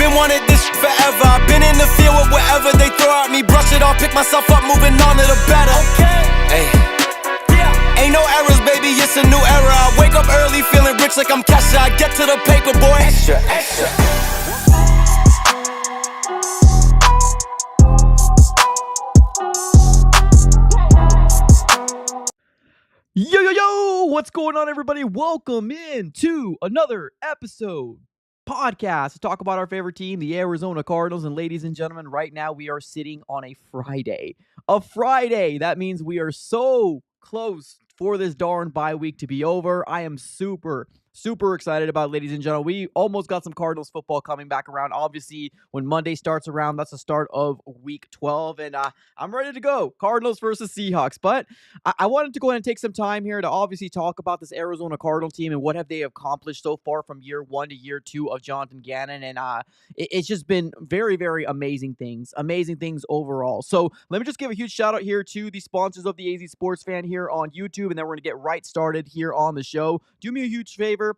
Been wanted this forever. I've been in the field with whatever they throw at me. Brush it off, pick myself up, moving on to the better. Hey. Ain't no errors, baby, it's a new era. I wake up early, feeling rich like I'm Kesha. I get to the paper, boy. Extra, extra. Yo, what's going on, everybody? Welcome in to another episode podcast to talk about our favorite team, the Arizona Cardinals. And ladies and gentlemen, right now we are sitting on a Friday. That means we are so close for this darn bye week to be over. I am super excited about it, ladies and gentlemen. We almost got some Cardinals football coming back around. Obviously, when Monday starts around, that's the start of week 12, and I'm ready to go. Cardinals versus Seahawks. But I wanted to go ahead and take some time here to obviously talk about this Arizona Cardinal team and what have they accomplished so far from year 1 to year 2 of Jonathan Gannon. And it's just been very amazing things overall. So let me just give a huge shout out here to the sponsors of the AZ Sports Fan here on YouTube, and then we're going to get right started here on the show. Do me a huge favor,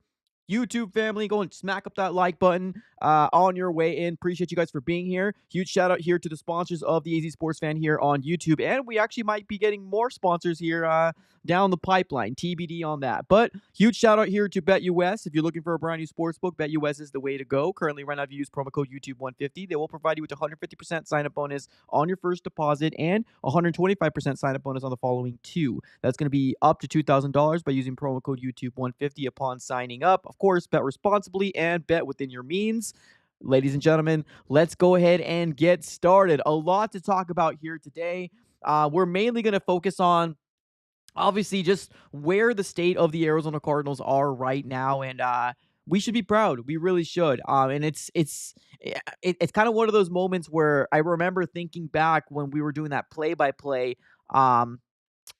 YouTube family, go and smack up that like button on your way in. Appreciate you guys for being here. Huge shout out here to the sponsors of the AZ Sports Fan here on YouTube, and we actually might be getting more sponsors here down the pipeline. TBD on that. But huge shout out here to BetUS. If you're looking for a brand new sports book, BetUS is the way to go. Currently, right now, if you use promo code YouTube150, they will provide you with a 150% sign-up bonus on your first deposit and a 125% sign-up bonus on the following 2. That's going to be up to $2,000 by using promo code YouTube150 upon signing up. Of course, bet responsibly and bet within your means. Ladies and gentlemen, let's go ahead and get started. A lot to talk about here today. We're mainly going to focus on obviously just where the state of the Arizona Cardinals are right now, and we should be proud. We really should. And it's kind of one of those moments where I remember thinking back when we were doing that play-by-play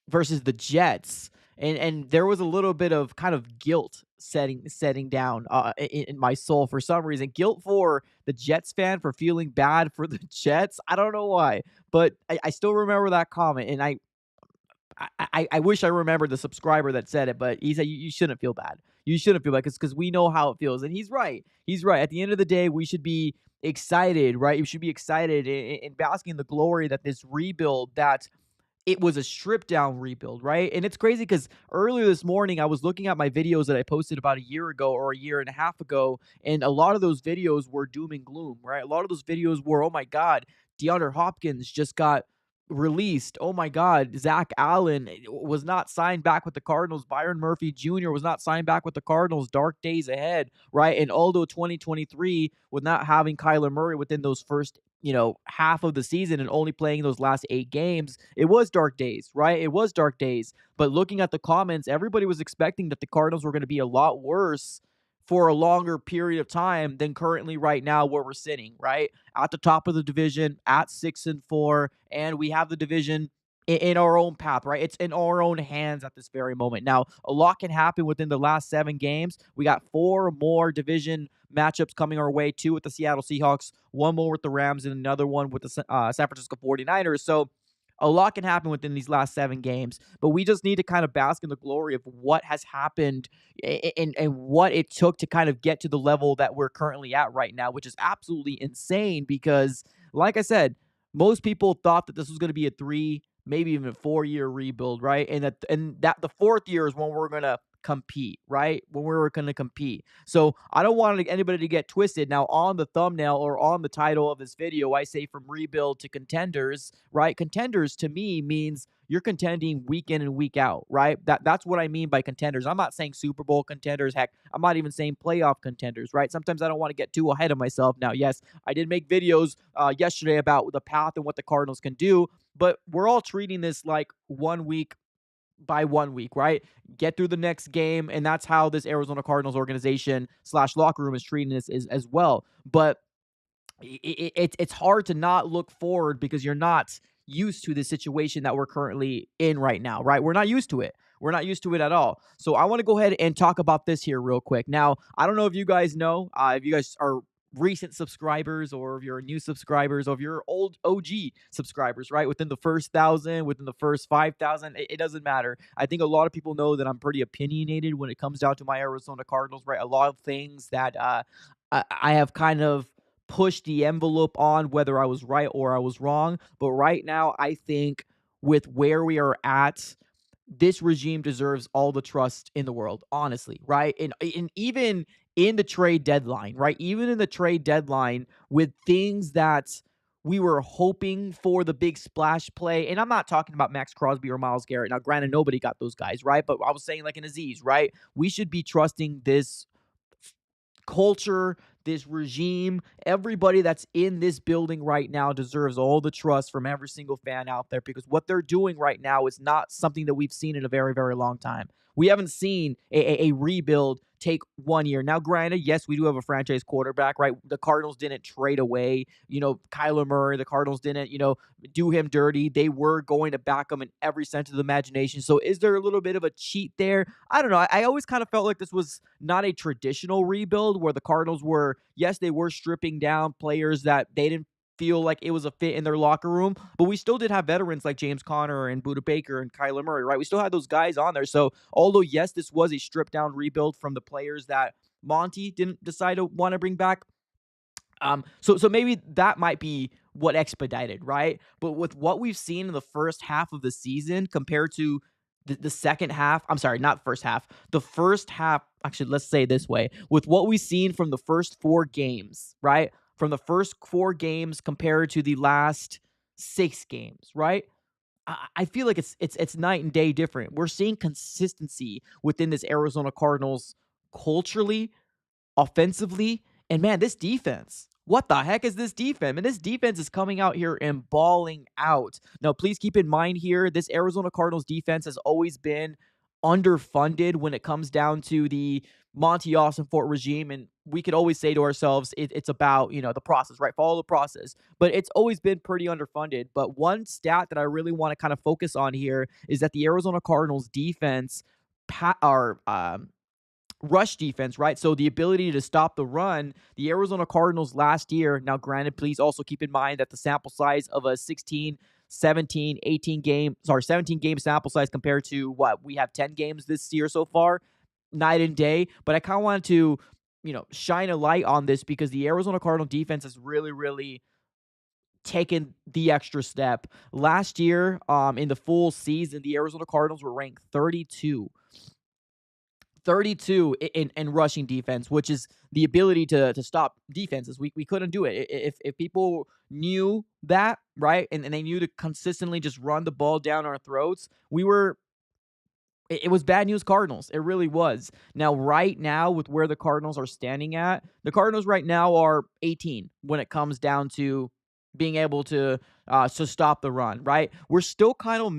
versus the Jets, and there was a little bit of kind of guilt setting down in my soul for some reason. Guilt for the Jets fan for feeling bad for the Jets. I don't know why, but I still remember that comment, and I wish I remembered the subscriber that said it, but he said, you shouldn't feel bad. You shouldn't feel bad because we know how it feels. And he's right. At the end of the day, we should be excited, right? You should be excited and basking in the glory that this rebuild, that it was a stripped down rebuild, right? And it's crazy because earlier this morning, I was looking at my videos that I posted about a year ago or a year and a half ago, and a lot of those videos were doom and gloom, right? A lot of those videos were, oh my God, DeAndre Hopkins just got released. Oh my God, Zach Allen was not signed back with the Cardinals. Byron Murphy Jr. was not signed back with the Cardinals. Dark days ahead, right? And although 2023, with not having Kyler Murray within those first, half of the season and only playing those last 8 games, it was dark days, right? It was dark days. But looking at the comments, everybody was expecting that the Cardinals were going to be a lot worse for a longer period of time than currently right now where we're sitting, right? At the top of the division, at 6-4, and we have the division in our own path, right? It's in our own hands at this very moment. Now, a lot can happen within the last 7 games. We got 4 more division matchups coming our way, 2 with the Seattle Seahawks, 1 more with the Rams, and another one with the San Francisco 49ers. So a lot can happen within these last 7 games, but we just need to kind of bask in the glory of what has happened and what it took to kind of get to the level that we're currently at right now, which is absolutely insane because, like I said, most people thought that this was going to be a 3, maybe even 4-year rebuild, right? And that the 4th year is when we're going to compete, right? When we were going to compete. So I don't want anybody to get twisted. Now, on the thumbnail or on the title of this video, I say from rebuild to contenders, right? Contenders to me means you're contending week in and week out, right? That's what I mean by contenders. I'm not saying Super Bowl contenders. Heck, I'm not even saying playoff contenders, right? Sometimes I don't want to get too ahead of myself. Now, yes, I did make videos yesterday about the path and what the Cardinals can do, but we're all treating this like 1 week by 1 week, right? Get through the next game, and that's how this Arizona Cardinals organization / locker room is treating this as well. But it's hard to not look forward because you're not used to the situation that we're currently in right now, right? We're not used to it. We're not used to it at all. So I want to go ahead and talk about this here real quick. Now, I don't know if you guys know, if you guys are recent subscribers or if you're new subscribers or if you're old OG subscribers, right? Within the first 1,000, within the first 5,000, it doesn't matter. I think a lot of people know that I'm pretty opinionated when it comes down to my Arizona Cardinals, right? A lot of things that I have kind of push the envelope on whether I was right or I was wrong. But right now, I think with where we are at, this regime deserves all the trust in the world, honestly, right? And even in the trade deadline, right? Even in the trade deadline with things that we were hoping for the big splash play. And I'm not talking about Max Crosby or Myles Garrett. Now, granted, nobody got those guys, right? But I was saying like an Aziz, right? We should be trusting this culture, this regime, everybody that's in this building right now deserves all the trust from every single fan out there, because what they're doing right now is not something that we've seen in a very, very long time. We haven't seen a rebuild take 1 year. Now, granted, yes, we do have a franchise quarterback, right? The Cardinals didn't trade away, Kyler Murray. The Cardinals didn't, do him dirty. They were going to back him in every sense of the imagination. So is there a little bit of a cheat there? I don't know. I always kind of felt like this was not a traditional rebuild where the Cardinals were, yes, they were stripping down players that they didn't feel like it was a fit in their locker room, but we still did have veterans like James Conner and Budda Baker and Kyler Murray, right? We still had those guys on there. So although, yes, this was a stripped down rebuild from the players that Monty didn't decide to want to bring back, so maybe that might be what expedited, right? But with what we've seen in the first half of the season compared to the second half, I'm sorry, not first half, the first half, actually, let's say it this way, with what we've seen from the first 4 games, right? From the first 4 games compared to the last 6 games, right? I feel like it's night and day different. We're seeing consistency within this Arizona Cardinals culturally, offensively, and man, this defense. What the heck is this defense? And this defense is coming out here and balling out. Now, please keep in mind here, this Arizona Cardinals defense has always been underfunded when it comes down to the Monty Fort regime. And we could always say to ourselves, it's about, the process, right? Follow the process. But it's always been pretty underfunded. But one stat that I really want to kind of focus on here is that the Arizona Cardinals defense rush defense, right? So the ability to stop the run, the Arizona Cardinals last year, now granted, please also keep in mind that the sample size of a 17 game sample size compared to what we have 10 games this year so far, night and day. But I kind of wanted to, shine a light on this because the Arizona Cardinal defense has really, really taken the extra step. Last year, in the full season, the Arizona Cardinals were ranked 32 in rushing defense, which is the ability to stop defenses. We couldn't do it. If people knew that, right, and they knew to consistently just run the ball down our throats, it was bad news Cardinals. It really was. Now, right now, with where the Cardinals are standing at, the Cardinals right now are 18 when it comes down to being able to stop the run, right? We're still kind of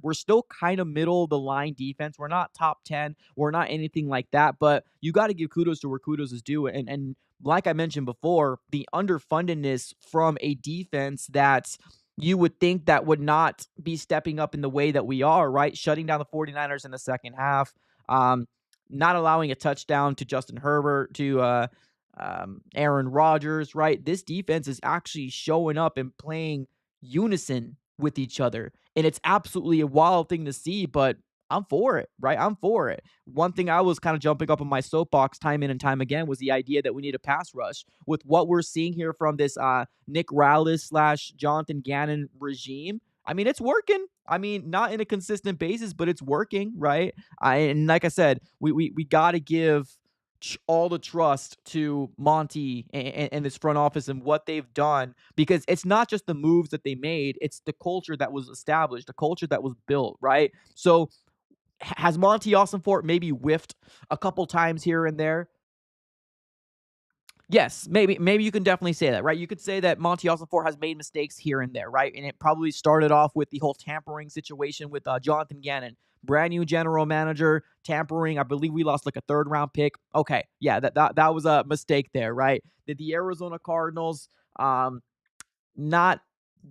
we're still kind of middle of the line defense. We're not top 10. We're not anything like that, but you got to give kudos to where kudos is due. And like I mentioned before, the underfundedness from a defense that you would think that would not be stepping up in the way that we are, right? Shutting down the 49ers in the second half, not allowing a touchdown to Justin Herbert, to Aaron Rodgers, right? This defense is actually showing up and playing unison with each other. And it's absolutely a wild thing to see, but I'm for it, right? I'm for it. One thing I was kind of jumping up on my soapbox time in and time again was the idea that we need a pass rush. With what we're seeing here from this Nick Rallis / Jonathan Gannon regime, I mean, it's working. I mean, not in a consistent basis, but it's working, right? And like I said, we got to give all the trust to Monty and this front office and what they've done, because it's not just the moves that they made, it's the culture that was established, the culture that was built, right? So has Monty Fort maybe whiffed a couple times here and there? Yes, maybe you can definitely say that, right? You could say that Monty Fort has made mistakes here and there, right? And it probably started off with the whole tampering situation with Jonathan Gannon, brand new general manager, tampering. I believe we lost like a 3rd round pick. Okay, yeah, that was a mistake there, right? Did the Arizona Cardinals not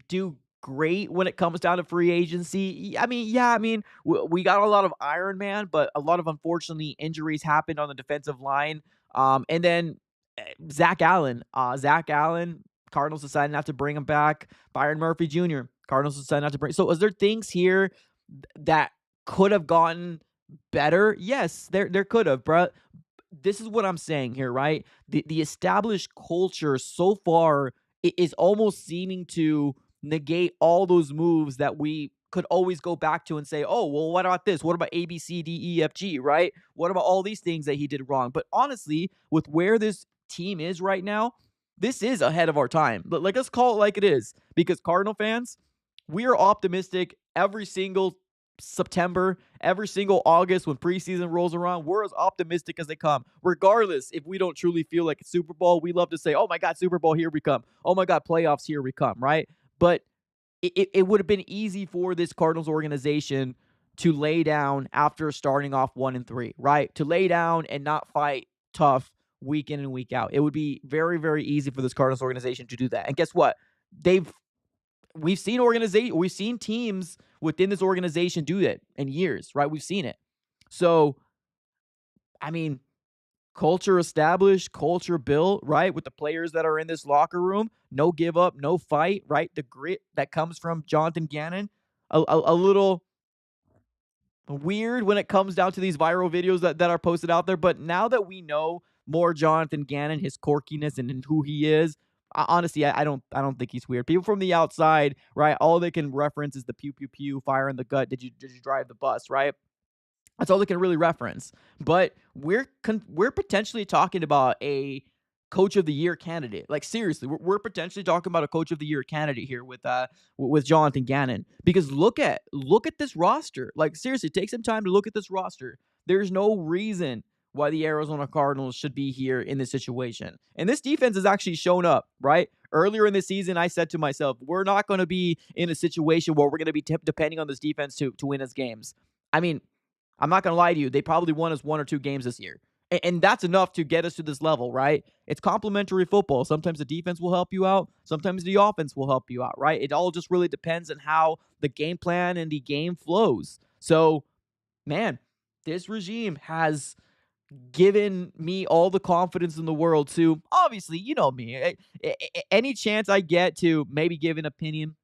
do great when it comes down to free agency? I mean, we got a lot of Iron Man, but a lot of, unfortunately, injuries happened on the defensive line. And then Zach Allen, Cardinals decided not to bring him back. Byron Murphy Jr., Cardinals decided not to bring. So is there things here that could have gotten better? Yes, there could have, bro. this is what I'm saying here, right? The established culture so far is almost seeming to negate all those moves that we could always go back to and say, oh, well, what about this? What about A, B, C, D, E, F, G, right? What about all these things that he did wrong? But honestly, with where this team is right now, this is ahead of our time. But like, let's call it like it is, because Cardinal fans, we are optimistic every single September, every single August when preseason rolls around. We're as optimistic as they come, regardless if we don't truly feel like a Super Bowl. We love to say, oh my God, Super Bowl, here we come. Oh my God, playoffs, here we come, right? But it would have been easy for this Cardinals organization to lay down after starting off 1-3, right? To lay down and not fight tough week in and week out. It would be very, very easy for this Cardinals organization to do that. And guess what? We've seen teams within this organization do that in years, right? We've seen it. So, I mean, culture established, culture built, right? With the players that are in this locker room, no give up, no fight, right? The grit that comes from Jonathan Gannon, a little weird when it comes down to these viral videos that are posted out there. But now that we know more Jonathan Gannon, his quirkiness and who he is, honestly, I don't think he's weird. People from the outside, right? All they can reference is the pew pew pew, fire in the gut. Did you drive the bus, right? That's all they can really reference. But we're potentially talking about a coach of the year candidate. Like, seriously, we're potentially talking about a coach of the year candidate here with Jonathan Gannon. Because look at this roster. Like, seriously, take some time to look at this roster. There's no reason why the Arizona Cardinals should be here in this situation. And this defense has actually shown up, right? Earlier in the season, I said to myself, we're not going to be in a situation where we're going to be depending on this defense to win us games. I mean, I'm not going to lie to you. They probably won us 1 or 2 games this year. And that's enough to get us to this level, right? It's complementary football. Sometimes the defense will help you out. Sometimes the offense will help you out, right? It all just really depends on how the game plan and the game flows. So, man, this regime has given me all the confidence in the world to, obviously, you know me, any chance I get to maybe give an opinion,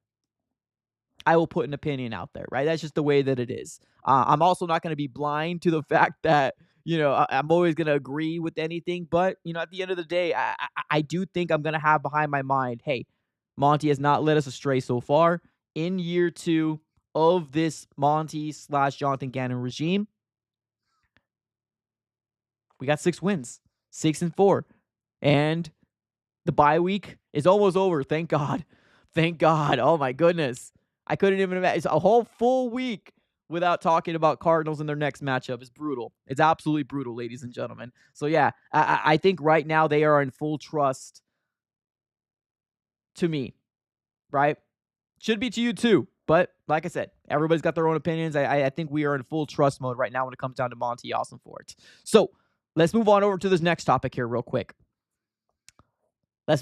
I will put an opinion out there, right? That's just the way that it is. I'm also not going to be blind to the fact that, I'm always going to agree with anything. But, at the end of the day, I do think I'm going to have behind my mind, hey, Monty has not led us astray so far. In year 2 of this Monty/Jonathan Gannon regime, we got 6 wins, 6-4. And the bye week is almost over. Thank God. Thank God. Oh, my goodness. I couldn't even imagine. It's a whole full week without talking about Cardinals in their next matchup. It's brutal. It's absolutely brutal, ladies and gentlemen. So, yeah, I think right now they are in full trust to me, right? Should be to you too. But like I said, everybody's got their own opinions. I think we are in full trust mode right now when it comes down to Monty. Awesome for it. So, let's move on over to this next topic here real quick. So,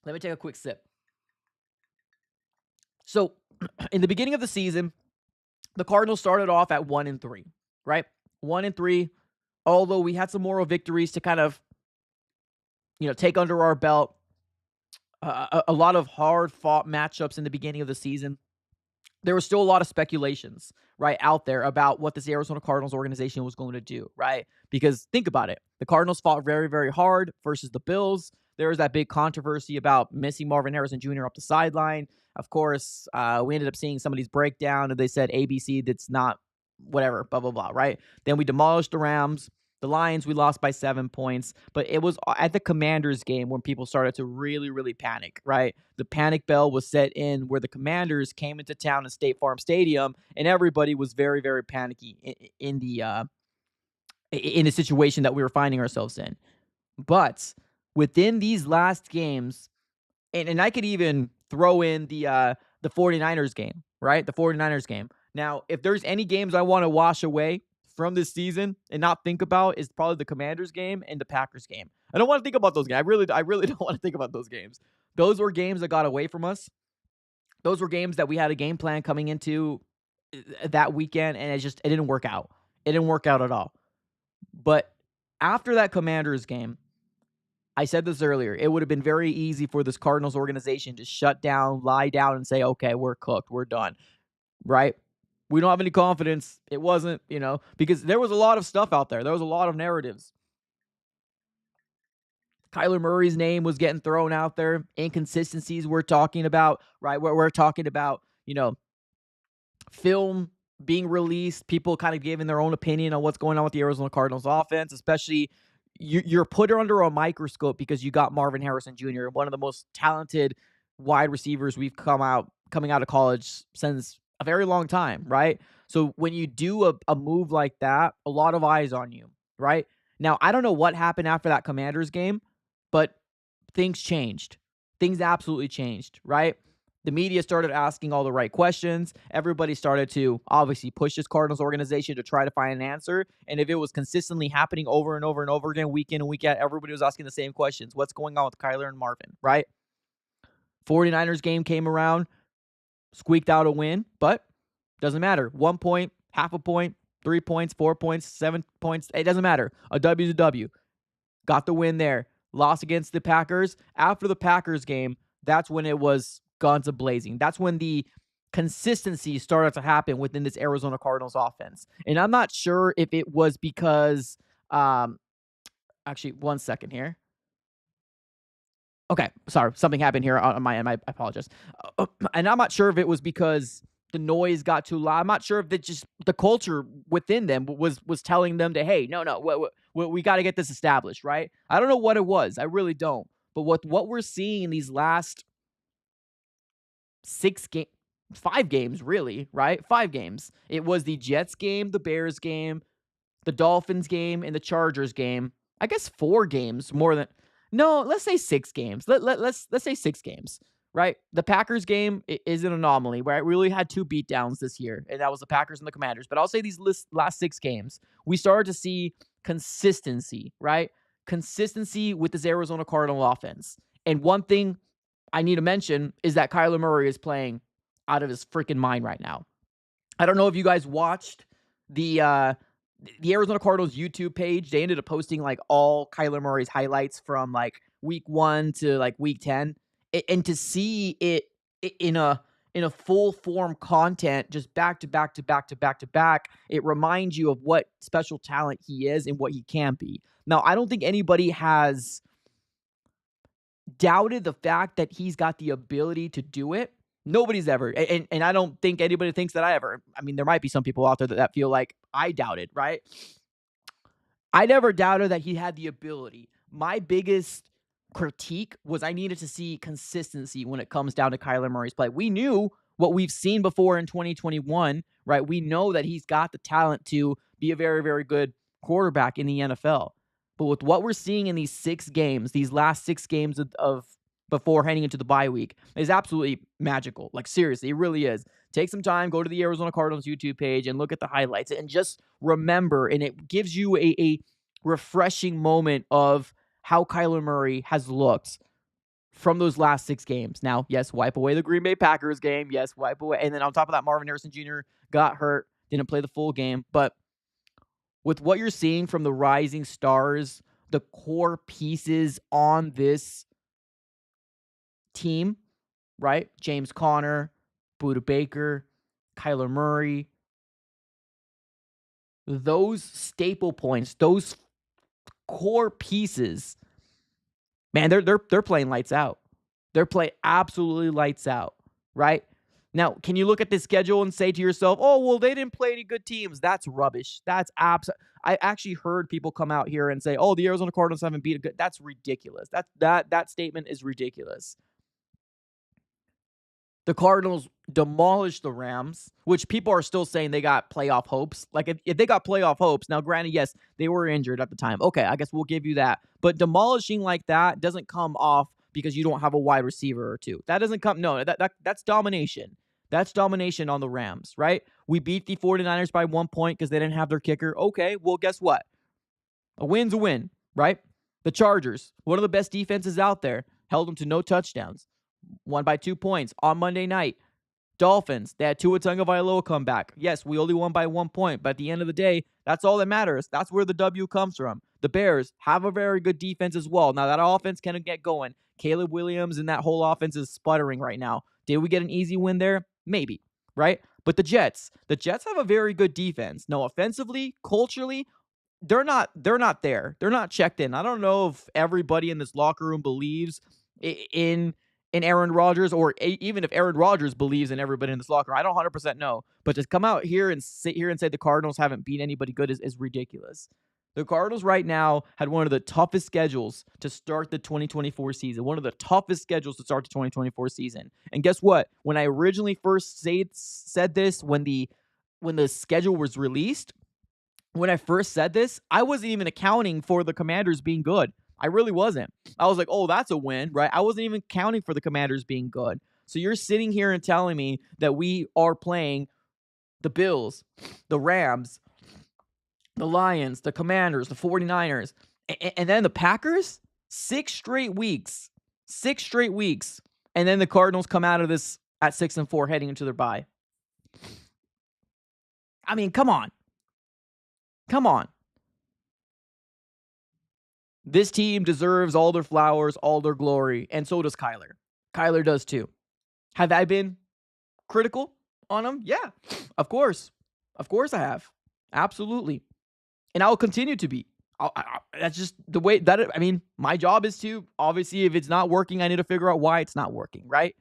let me take a quick sip. So, in the beginning of the season, the Cardinals started off at 1-3, right? 1-3, although we had some moral victories to kind of, take under our belt. A lot of hard-fought matchups in the beginning of the season. There was still a lot of speculations, right, out there about what this Arizona Cardinals organization was going to do, right? Because think about it. The Cardinals fought very, very hard versus the Bills. There was that big controversy about missing Marvin Harrison Jr. up the sideline. Of course, we ended up seeing somebody's breakdown, and they said ABC, that's not whatever, blah, blah, blah, right? Then we demolished the Rams. The Lions, we lost by 7 points, but it was at the Commanders game when people started to really, really panic, right? The panic bell was set in where the Commanders came into town in State Farm Stadium, and everybody was very, very panicky in the situation that we were finding ourselves in. But within these last games, and I could even throw in the 49ers game, right? The 49ers game. Now, if there's any games I want to wash away from this season and not think about, is probably the Commanders game and the Packers game. I don't want to think about those games. I really don't want to think about those games. Those were games that got away from us. Those were games that we had a game plan coming into that weekend, and it didn't work out. It didn't work out at all. But after that Commanders game, I said this earlier, it would have been very easy for this Cardinals organization to shut down, lie down, and say, okay, we're cooked, we're done, right? We don't have any confidence. It wasn't, because there was a lot of stuff out there. There was a lot of narratives. Kyler Murray's name was getting thrown out there. Inconsistencies we're talking about, right? Where we're talking about, film being released, people kind of giving their own opinion on what's going on with the Arizona Cardinals offense, especially you're put under a microscope because you got Marvin Harrison Jr., one of the most talented wide receivers we've coming out of college since a very long time, right? So when you do a move like that, a lot of eyes on you, right? Now, I don't know what happened after that Commanders game, but things changed. Things absolutely changed, right? The media started asking all the right questions. Everybody started to obviously push this Cardinals organization to try to find an answer. And if it was consistently happening over and over and over again, week in and week out, everybody was asking the same questions. What's going on with Kyler and Marvin, right? 49ers game came around, squeaked out a win, but doesn't matter. 1 point, half a point, 3 points, 4 points, 7 points. It doesn't matter. A W is a W. Got the win there. Lost against the Packers. After the Packers game, that's when it was guns a-blazing. That's when the consistency started to happen within this Arizona Cardinals offense. And I'm not sure if it was because, actually, 1 second here. Okay, sorry, something happened here on my end. I apologize. And I'm not sure if it was because the noise got too loud. I'm not sure if it just the culture within them was telling them to, hey, no, we got to get this established, right? I don't know what it was. I really don't. But what we're seeing in these last 5 games, really, right? 5 games. It was the Jets game, the Bears game, the Dolphins game, and the Chargers game. I guess 4 games more than. No, let's say 6 games. Let's say 6 games, right? The Packers game is an anomaly, right? We really had 2 beatdowns this year, and that was the Packers and the Commanders. But I'll say these last 6 games, we started to see consistency, right? Consistency with this Arizona Cardinal offense. And one thing I need to mention is that Kyler Murray is playing out of his freaking mind right now. I don't know if you guys watched the Arizona Cardinals YouTube page. They ended up posting like all Kyler Murray's highlights from like week 1 to like week 10. And to see it in a full form content, just back to back to back to back to back, it reminds you of what special talent he is and what he can be. Now, I don't think anybody has doubted the fact that he's got the ability to do it. Nobody's ever, and I don't think anybody thinks that I mean, there might be some people out there that feel like I doubted, right? I never doubted that he had the ability. My biggest critique was I needed to see consistency when it comes down to Kyler Murray's play. We knew what we've seen before in 2021, right? We know that he's got the talent to be a very, very good quarterback in the NFL. But with what we're seeing in these 6 games, these last 6 games of before heading into the bye week, is absolutely magical. Like, seriously, it really is. Take some time, go to the Arizona Cardinals YouTube page and look at the highlights and just remember, and it gives you a refreshing moment of how Kyler Murray has looked from those last 6 games. Now, yes, wipe away the Green Bay Packers game. Yes, wipe away. And then on top of that, Marvin Harrison Jr. got hurt, didn't play the full game. But with what you're seeing from the rising stars, the core pieces on this team, right? James Conner, Budda Baker, Kyler Murray. Those staple points, those core pieces, man, they're playing lights out. They're playing absolutely lights out, right? Now, can you look at this schedule and say to yourself, oh, well, they didn't play any good teams? That's rubbish. That's I actually heard people come out here and say, oh, the Arizona Cardinals haven't beat a good. That's ridiculous. That statement is ridiculous. The Cardinals demolished the Rams, which people are still saying they got playoff hopes. Like, if they got playoff hopes, now granted, yes, they were injured at the time. Okay, I guess we'll give you that. But demolishing like that doesn't come off because you don't have a wide receiver or two. That doesn't come, no, that's domination. That's domination on the Rams, right? We beat the 49ers by 1 point because they didn't have their kicker. Okay, well, guess what? A win's a win, right? The Chargers, one of the best defenses out there, held them to no touchdowns. Won by 2 points on Monday night. Dolphins, they had Tua Tagovailoa come back. Yes, we only won by 1 point, but at the end of the day, that's all that matters. That's where the W comes from. The Bears have a very good defense as well. Now, that offense can get going. Caleb Williams and that whole offense is sputtering right now. Did we get an easy win there? Maybe, right? But the Jets have a very good defense. No, offensively, culturally, they're not there. They're not checked in. I don't know if everybody in this locker room believes in Aaron Rodgers, or even if Aaron Rodgers believes in everybody in this locker room. I don't 100% know. But to come out here and sit here and say the Cardinals haven't beat anybody good is ridiculous. The Cardinals right now had one of the toughest schedules to start the 2024 season. One of the toughest schedules to start the 2024 season. And guess what? When I originally first said this, when the schedule was released, when I first said this, I wasn't even accounting for the Commanders being good. I really wasn't. I was like, oh, that's a win, right? I wasn't even counting for the Commanders being good. So you're sitting here and telling me that we are playing the Bills, the Rams, the Lions, the Commanders, the 49ers, and then the Packers? 6 straight weeks. 6 straight weeks. And then the Cardinals come out of this at 6-4 heading into their bye. I mean, come on. Come on. This team deserves all their flowers, all their glory, and so does Kyler. Kyler does too. Have I been critical on him? Yeah, of course. Of course I have. Absolutely. And I will continue to be. That's just the way that, I mean, my job is to, obviously, if it's not working, I need to figure out why it's not working, right?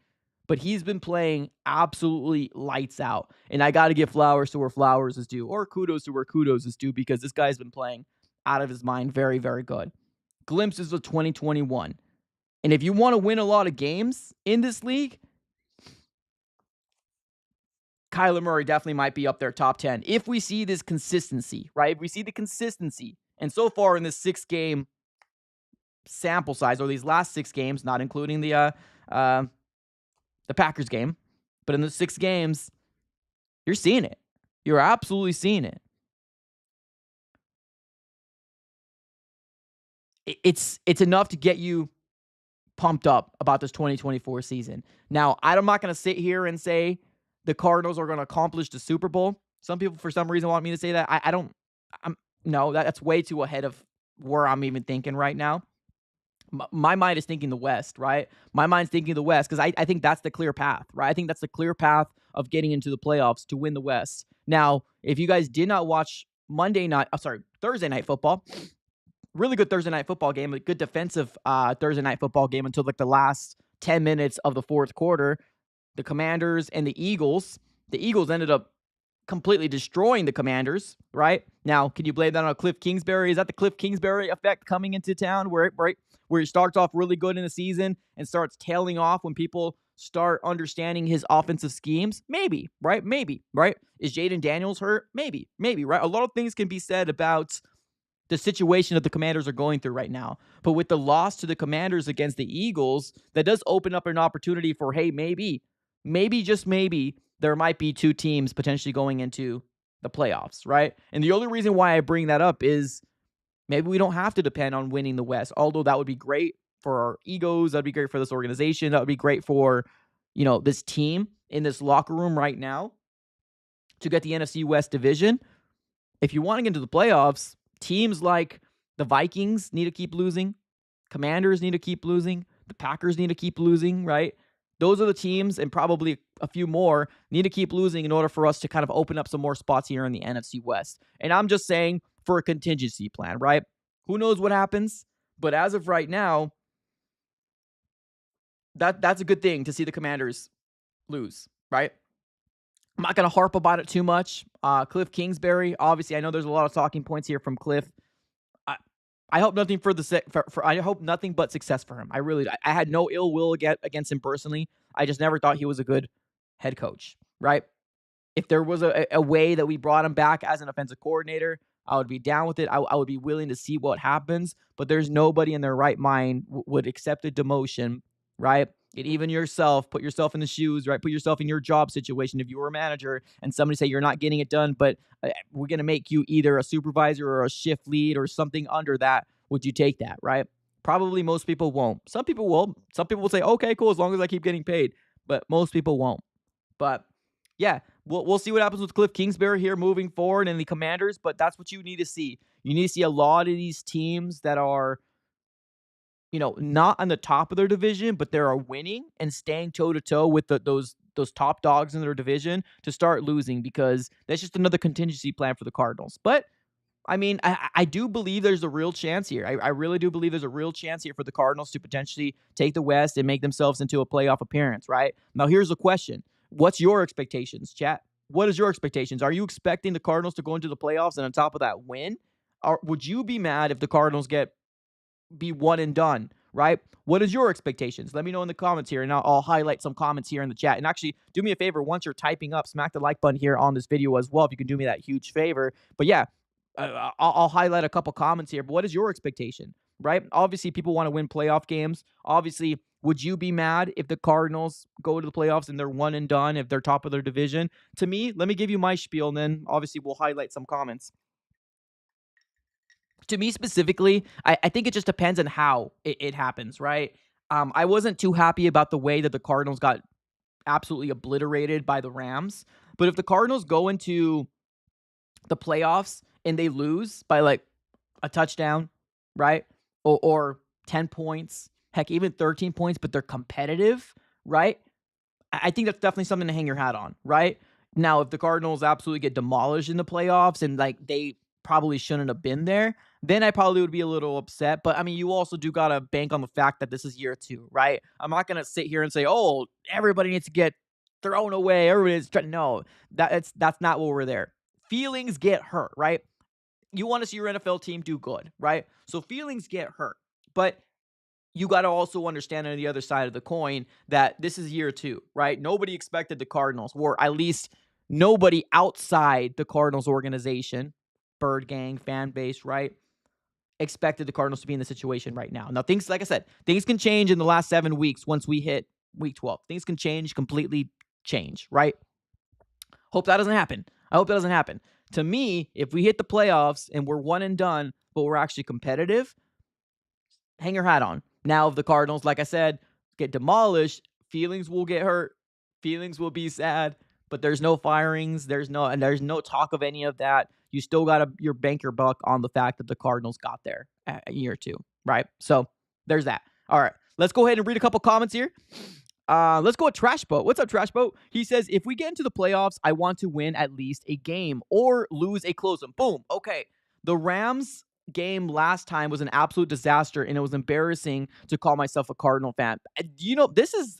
But he's been playing absolutely lights out. And I got to give flowers to where flowers is due, or kudos to where kudos is due, because this guy's been playing out of his mind. Very, very good. Glimpses of 2021. And if you want to win a lot of games in this league, Kyler Murray definitely might be up there top 10. If we see this consistency, right? If we see the consistency. And so far in this 6-game sample size, or these last 6 games, not including the Packers game, but in the 6 games, you're seeing it. You're absolutely seeing it. It's enough to get you pumped up about this 2024 season. Now, I'm not going to sit here and say the Cardinals are going to accomplish the Super Bowl. Some people, for some reason, want me to say that. No, that's way too ahead of where I'm even thinking right now. My mind is thinking the West, right? My mind's thinking the West, because I think that's the clear path, right? I think that's the clear path of getting into the playoffs to win the West. Now, if you guys did not watch Thursday night football, really good Thursday night football game, a good defensive Thursday night football game until like the last 10 minutes of the fourth quarter. The Commanders and the Eagles ended up completely destroying the Commanders, right? Now, can you blame that on Cliff Kingsbury? Is that the Cliff Kingsbury effect coming into town where he starts off really good in the season and starts tailing off when people start understanding his offensive schemes? Maybe, right? Maybe, right? Is Jaden Daniels hurt? Maybe, right? A lot of things can be said about the situation that the Commanders are going through right now. But with the loss to the Commanders against the Eagles, that does open up an opportunity for, hey, maybe, just maybe, there might be 2 teams potentially going into the playoffs, right? And the only reason why I bring that up is maybe we don't have to depend on winning the West, although that would be great for our egos. That'd be great for this organization. That would be great for, this team in this locker room right now to get the NFC West division. If you want to get into the playoffs, teams like the Vikings need to keep losing. Commanders need to keep losing. The Packers need to keep losing, right? Those are the teams, and probably a few more, need to keep losing in order for us to kind of open up some more spots here in the NFC West. And I'm just saying, for a contingency plan, right? Who knows what happens? But as of right now, that's a good thing to see the Commanders lose, right? I'm not going to harp about it too much. Cliff Kingsbury, obviously, I know there's a lot of talking points here from Cliff. I hope nothing I hope nothing but success for him. I had no ill will against him personally. I just never thought he was a good head coach, right? If there was a way that we brought him back as an offensive coordinator, I would be down with it. I would be willing to see what happens, but there's nobody in their right mind would accept a demotion, right? And even yourself, put yourself in the shoes, right? Put yourself in your job situation. If you were a manager and somebody say you're not getting it done, but we're going to make you either a supervisor or a shift lead or something under that, would you take that, right? Probably most people won't. Some people will. Some people will say, okay, cool, as long as I keep getting paid. But most people won't. But yeah, we'll see what happens with Cliff Kingsbury here moving forward and the Commanders, but that's what you need to see. You need to see a lot of these teams that are not on the top of their division, but they are winning and staying toe to toe with those top dogs in their division to start losing, because that's just another contingency plan for the Cardinals. But I mean, I do believe there's a real chance here. I really do believe there's a real chance here for the Cardinals to potentially take the West and make themselves into a playoff appearance, right? Now, here's the question. What's your expectations, chat? What is your expectations? Are you expecting the Cardinals to go into the playoffs and on top of that win? Or would you be mad if the Cardinals be one and done, right? What is your expectations? Let me know in the comments here, and I'll highlight some comments here in the chat. And actually, do me a favor, once you're typing up, smack the like button here on this video as well if you can do me that huge favor. But yeah, I'll highlight a couple comments here. But what is your expectation, right? Obviously, people want to win playoff games. Obviously, would you be mad if the Cardinals go to the playoffs and they're one and done, if they're top of their division? To me, let me give you my spiel, and then obviously we'll highlight some comments. To me specifically, I think it just depends on how it happens, right? I wasn't too happy about the way that the Cardinals got absolutely obliterated by the Rams. But if the Cardinals go into the playoffs and they lose by like a touchdown, right? Or 10 points, heck, even 13 points, but they're competitive, right? I think that's definitely something to hang your hat on, right? Now, if the Cardinals absolutely get demolished in the playoffs and like they probably shouldn't have been there, then I probably would be a little upset. But I mean, you also do got to bank on the fact that this is year 2, right? I'm not going to sit here and say, oh, everybody needs to get thrown away. Everybody needs to no, that's not what we're there. Feelings get hurt, right? You want to see your NFL team do good, right? So feelings get hurt. But you got to also understand on the other side of the coin that this is year 2, right? Nobody expected the Cardinals, or at least nobody outside the Cardinals organization, Bird Gang, fan base, right, expected the Cardinals to be in the situation right now. Now, things, like I said, things can change in the last 7 weeks once we hit week 12. Things can change, completely change, right? Hope that doesn't happen. I hope that doesn't happen. To me, if we hit the playoffs and we're one and done, but we're actually competitive, hang your hat on. Now, if the Cardinals, like I said, get demolished, feelings will get hurt, feelings will be sad, but there's no firings, there's no talk of any of that. You still got your banker buck on the fact that the Cardinals got there at year 2, right? So there's that. All right, let's go ahead and read a couple comments here. Let's go with Trash Boat. What's up, Trash Boat? He says, if we get into the playoffs, I want to win at least a game or lose a close one. Boom. Okay. The Rams game last time was an absolute disaster, and it was embarrassing to call myself a Cardinal fan. This is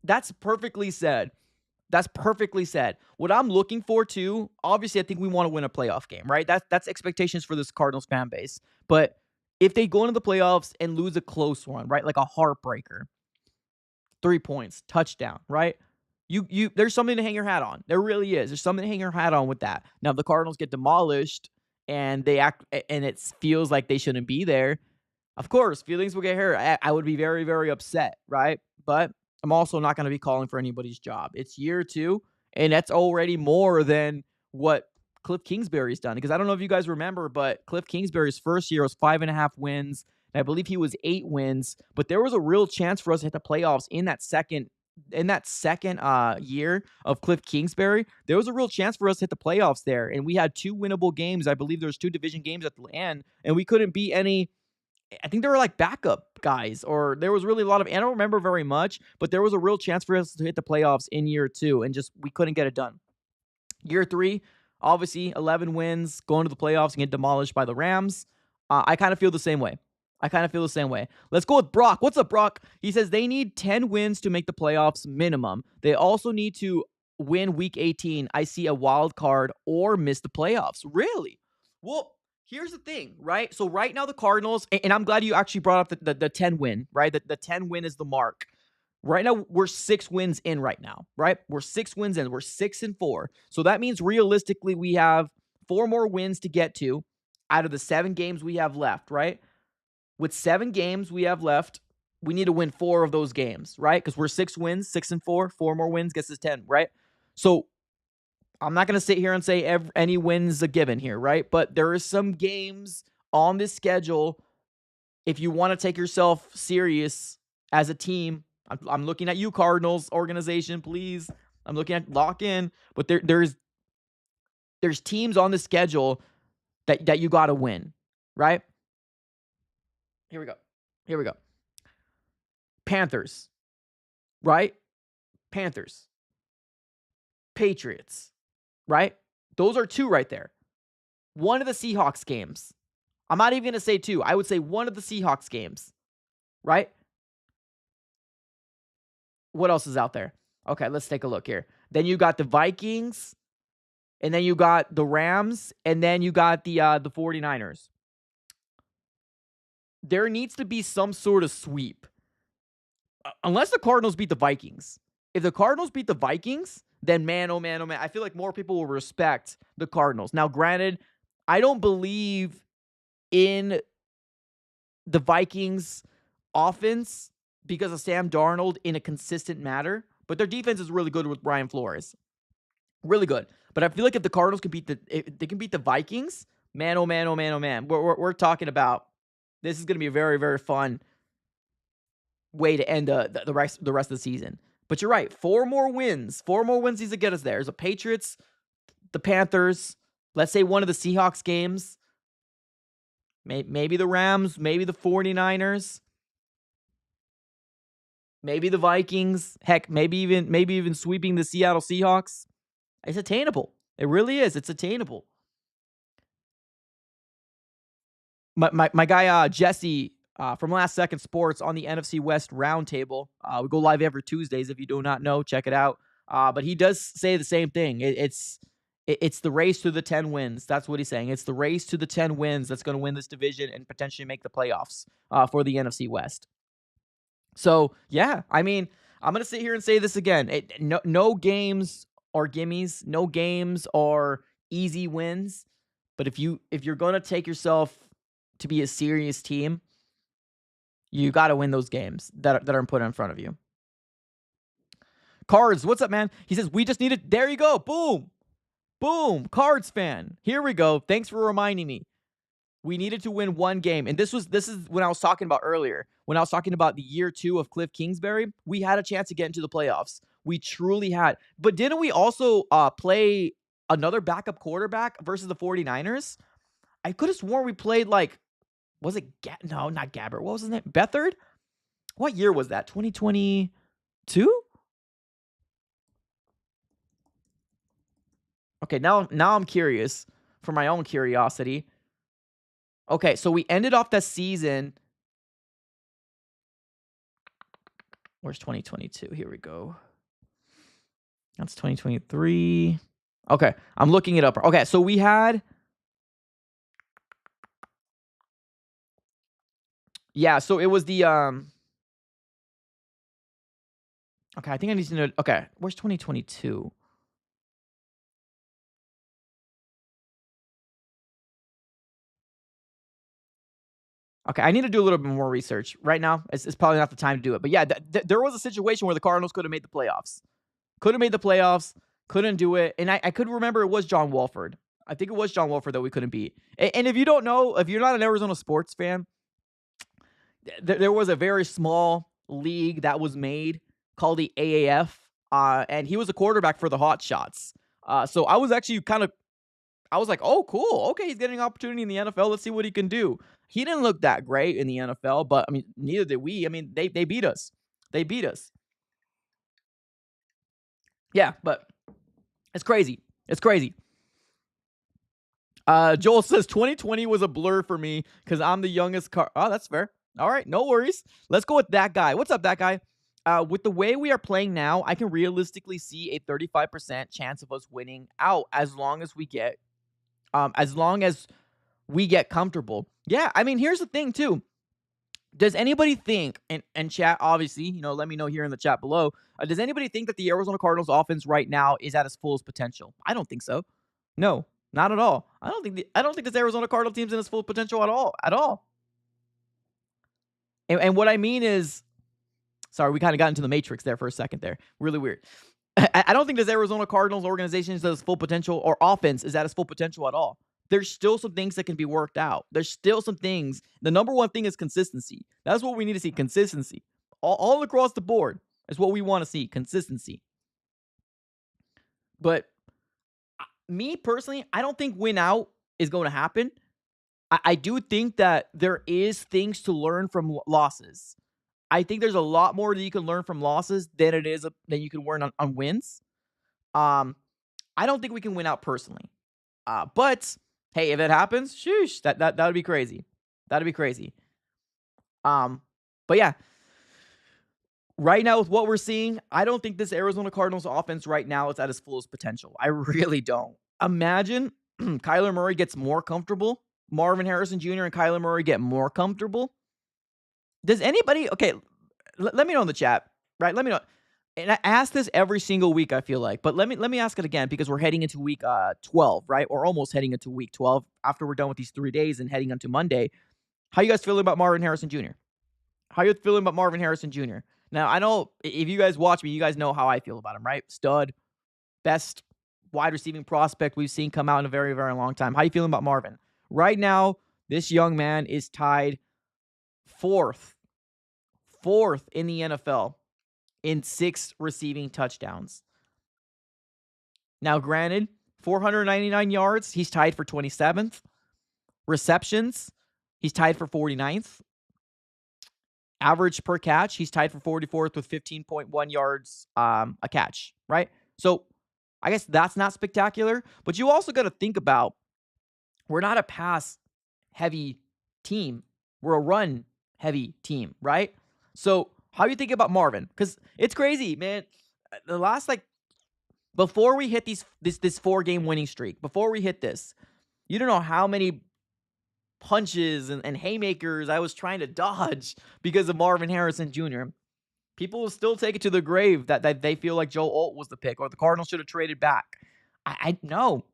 that's perfectly said. That's perfectly said. What I'm looking for too, obviously, I think we want to win a playoff game, right? That's expectations for this Cardinals fan base. But if they go into the playoffs and lose a close one, right, like a heartbreaker, 3 points, touchdown, right? There's something to hang your hat on. There really is. There's something to hang your hat on with that. Now, if the Cardinals get demolished and it feels like they shouldn't be there, of course, feelings will get hurt. I would be very, very upset, right? But I'm also not going to be calling for anybody's job. It's year 2, and that's already more than what Cliff Kingsbury's done. Because I don't know if you guys remember, but Cliff Kingsbury's first year was 5.5 wins. And I believe he was 8 wins. But there was a real chance for us to hit the playoffs in that second year of Cliff Kingsbury. There was a real chance for us to hit the playoffs there. And we had 2 winnable games. I believe there was 2 division games at the end. And we couldn't beat any. I think they were like backup guys, or there was really a lot of, I don't remember very much, but there was a real chance for us to hit the playoffs in year 2, and just we couldn't get it done. Year 3, obviously 11 wins, going to the playoffs and get demolished by the Rams. I kind of feel the same way. Let's go with Brock. What's up, Brock? He says they need 10 wins to make the playoffs minimum. They also need to win week 18. I see a wild card or miss the playoffs. Really? Well, here's the thing, right? So right now the Cardinals, and I'm glad you actually brought up the 10 win, right? The 10 win is the mark. Right now we're 6 wins in right now, right? We're 6 wins in. We're 6-4. So that means realistically we have 4 more wins to get to out of the 7 games we have left, right? With 7 games we have left, we need to win 4 of those games, right? Because we're 6 wins, 6-4, 4 more wins gets us 10, right? So I'm not going to sit here and say any wins a given here, right? But there are some games on this schedule. If you want to take yourself serious as a team, I'm looking at you, Cardinals organization, please. I'm looking at lock in. But there's teams on the schedule that you got to win, right? Here we go. Here we go. Panthers, right? Panthers. Patriots, right? Those are two right there. One of the Seahawks games. I'm not even going to say two. I would say one of the Seahawks games, right? What else is out there? Okay, let's take a look here. Then you got the Vikings, and then you got the Rams, and then you got the 49ers. There needs to be some sort of sweep. Unless the Cardinals beat the Vikings. If the Cardinals beat the Vikings, then man, oh man, oh man, I feel like more people will respect the Cardinals. Now, granted, I don't believe in the Vikings offense because of Sam Darnold in a consistent manner, but their defense is really good with Brian Flores. Really good. But I feel like if the Cardinals can beat the Vikings, man, oh man, oh man, oh man, we're talking about this is going to be a very, very fun way to end the rest of the season. But you're right. 4 more wins needs to get us there. There's the Patriots, the Panthers, let's say one of the Seahawks games, maybe the Rams, maybe the 49ers, maybe the Vikings, heck, maybe even sweeping the Seattle Seahawks. It's attainable. It really is. It's attainable. My guy Jesse from Last Second Sports on the NFC West Roundtable. We go live every Tuesdays. If you do not know, check it out. But he does say the same thing. It's the race to the 10 wins. That's what he's saying. It's the race to the 10 wins that's going to win this division and potentially make the playoffs for the NFC West. So, yeah, I mean, I'm going to sit here and say this again. No games are gimmies. No games are easy wins. But if you're going to take yourself to be a serious team, you got to win those games that are put in front of you. Cards, what's up, man? He says, we just needed, there you go. Boom. Boom. Cards fan. Here we go. Thanks for reminding me. We needed to win one game. And this is when I was talking about earlier. When I was talking about the year 2 of Cliff Kingsbury, we had a chance to get into the playoffs. We truly had. But didn't we also play another backup quarterback versus the 49ers? I could have sworn we played was it no, not Gabbert. What was his name? Beathard? What year was that? 2022? Okay, now I'm curious for my own curiosity. Okay, so we ended off that season. Where's 2022? Here we go. That's 2023. Okay, I'm looking it up. Okay, so we had... Yeah, so it was the... Okay, I think I need to know... Okay, where's 2022? Okay, I need to do a little bit more research. Right now, it's probably not the time to do it. But yeah, there was a situation where the Cardinals could have made the playoffs. Couldn't do it. And I could remember it was John Wolford. I think it was John Wolford that we couldn't beat. And if you don't know, if you're not an Arizona sports fan, there was a very small league that was made called the AAF. And he was a quarterback for the Hot Shots. So I was actually I was like, oh, cool. Okay, he's getting an opportunity in the NFL. Let's see what he can do. He didn't look that great in the NFL, but, I mean, neither did we. I mean, they beat us. Yeah, but it's crazy. Joel says 2020 was a blur for me because I'm the youngest Oh, that's fair. All right, no worries. Let's go with that guy. What's up, that guy? With the way we are playing now, I can realistically see a 35% chance of us winning out as long as we get comfortable. Yeah, I mean, here's the thing, too. Does anybody think, and chat, obviously, let me know here in the chat below, does anybody think that the Arizona Cardinals offense right now is at its fullest potential? I don't think so. No, not at all. I don't think this Arizona Cardinal team's in its full potential at all. And what I mean is, sorry, we kind of got into the matrix there for a second there. Really weird. I don't think this Arizona Cardinals organization is at its full potential, or offense is at its full potential at all. There's still some things that can be worked out. There's still some things. The number one thing is consistency. That's what we need to see, consistency. All across the board is what we want to see, consistency. But me, personally, I don't think win out is going to happen. I do think that there is things to learn from losses. I think there's a lot more that you can learn from losses than it is than you can learn on wins. Um, I don't think we can win out personally. But hey, if it happens, sheesh, that would be crazy. That'd be crazy. But yeah, right now with what we're seeing, I don't think this Arizona Cardinals offense right now is at its fullest potential. I really don't. Imagine Kyler Murray gets more comfortable. Marvin Harrison Jr. and Kyler Murray get more comfortable. Does anybody, okay, let me know in the chat, right? Let me know. And I ask this every single week, I feel like, but let me ask it again because we're heading into week 12, right? Or almost heading into week 12 after we're done with these 3 days and heading into Monday. How you guys feeling about Marvin Harrison Jr.? How you feeling about Marvin Harrison Jr.? Now, I know if you guys watch me, you guys know how I feel about him, right? Stud, best wide receiving prospect we've seen come out in a very, very long time. How you feeling about Marvin? Right now, this young man is tied fourth in the NFL in 6 receiving touchdowns. Now, granted, 499 yards, he's tied for 27th. Receptions, he's tied for 49th. Average per catch, he's tied for 44th with 15.1 yards a catch, right? So I guess that's not spectacular, but you also got to think about we're not a pass-heavy team. We're a run-heavy team, right? So how you think about Marvin? Because it's crazy, man. The last, before we hit this 4-game winning streak, before we hit this, you don't know how many punches and haymakers I was trying to dodge because of Marvin Harrison Jr. People will still take it to the grave that they feel like Joe Alt was the pick or the Cardinals should have traded back. I know.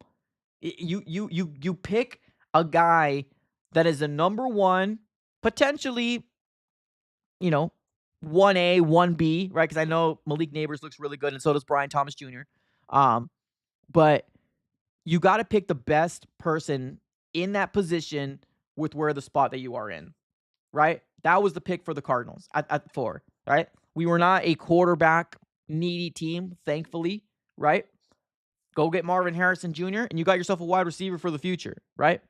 You pick a guy that is a number one, potentially, 1A, 1B, right? Because I know Malik Neighbors looks really good, and so does Brian Thomas Jr. But you got to pick the best person in that position with where the spot that you are in, right? That was the pick for the Cardinals at 4, right? We were not a quarterback needy team, thankfully, right? Go get Marvin Harrison Jr. and you got yourself a wide receiver for the future, right?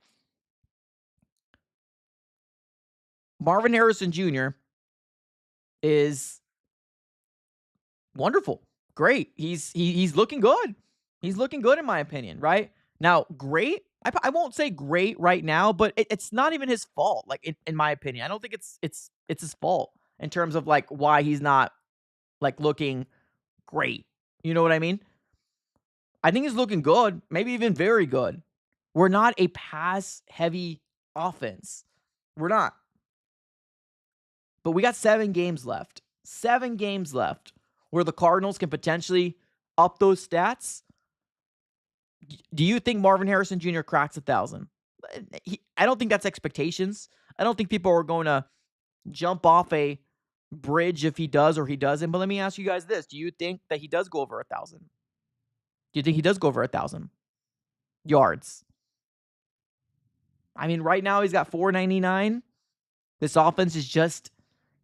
Marvin Harrison Jr. is wonderful. Great. He's looking good. He's looking good in my opinion, right? Now, great. I won't say great right now, but it's not even his fault. In my opinion, I don't think it's his fault in terms of why he's not looking great. You know what I mean? I think he's looking good, maybe even very good. We're not a pass-heavy offense. We're not. But we got 7 games left. 7 games left where the Cardinals can potentially up those stats. Do you think Marvin Harrison Jr. cracks 1,000? I don't think that's expectations. I don't think people are going to jump off a bridge if he does or he doesn't. But let me ask you guys this. Do you think that he does go over 1,000? Do you think he does go over 1,000 yards? I mean, right now he's got 499. This offense is just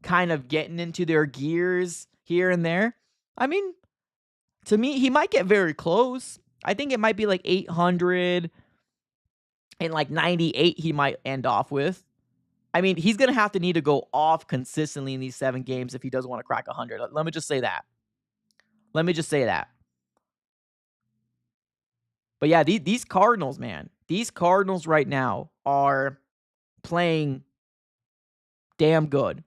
kind of getting into their gears here and there. I mean, to me, he might get very close. I think it might be 800 and 98 he might end off with. I mean, he's going to have to need to go off consistently in these 7 games if he doesn't want to crack 100. Let me just say that. But yeah, these Cardinals, man. These Cardinals right now are playing damn good.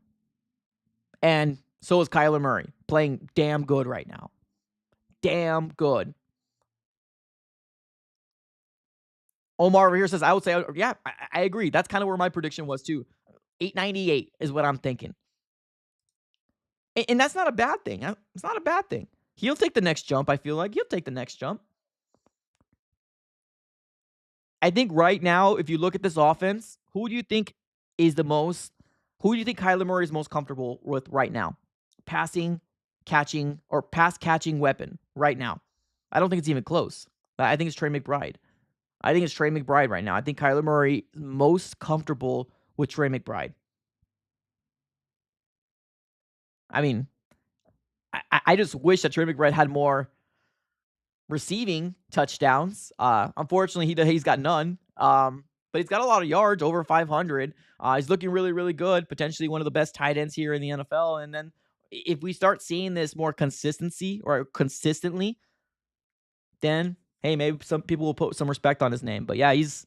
And so is Kyler Murray, playing damn good right now. Damn good. Omar over here says, I would say, yeah, I agree. That's kind of where my prediction was too. 898 is what I'm thinking. And that's not a bad thing. It's not a bad thing. He'll take the next jump, I feel like. He'll take the next jump. I think right now, if you look at this offense, who do you think Kyler Murray is most comfortable with right now? Passing, catching, or pass catching weapon right now. I don't think it's even close. I think it's Trey McBride. Right now. I think Kyler Murray is most comfortable with Trey McBride. I mean, I just wish that Trey McBride had more receiving touchdowns. Unfortunately, he's got none. but he's got a lot of yards, over 500. He's looking really, really good. Potentially one of the best tight ends here in the NFL. And then if we start seeing this more consistently, then hey, maybe some people will put some respect on his name. But yeah, he's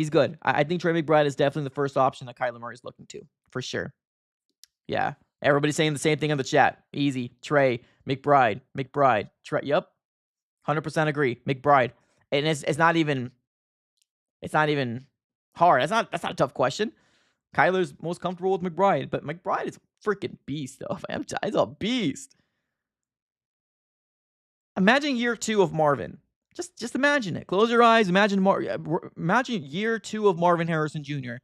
good. I think Trey McBride is definitely the first option that Kyler Murray is looking to, for sure. Yeah. Everybody's saying the same thing in the chat. Easy. Trey, McBride, Trey. Yep. 100% agree. McBride. And it's not even hard. That's not a tough question. Kyler's most comfortable with McBride, but McBride is a freaking beast, though. He's a beast. Imagine year 2 of Marvin. Just imagine it. Close your eyes. Imagine year 2 of Marvin Harrison Jr.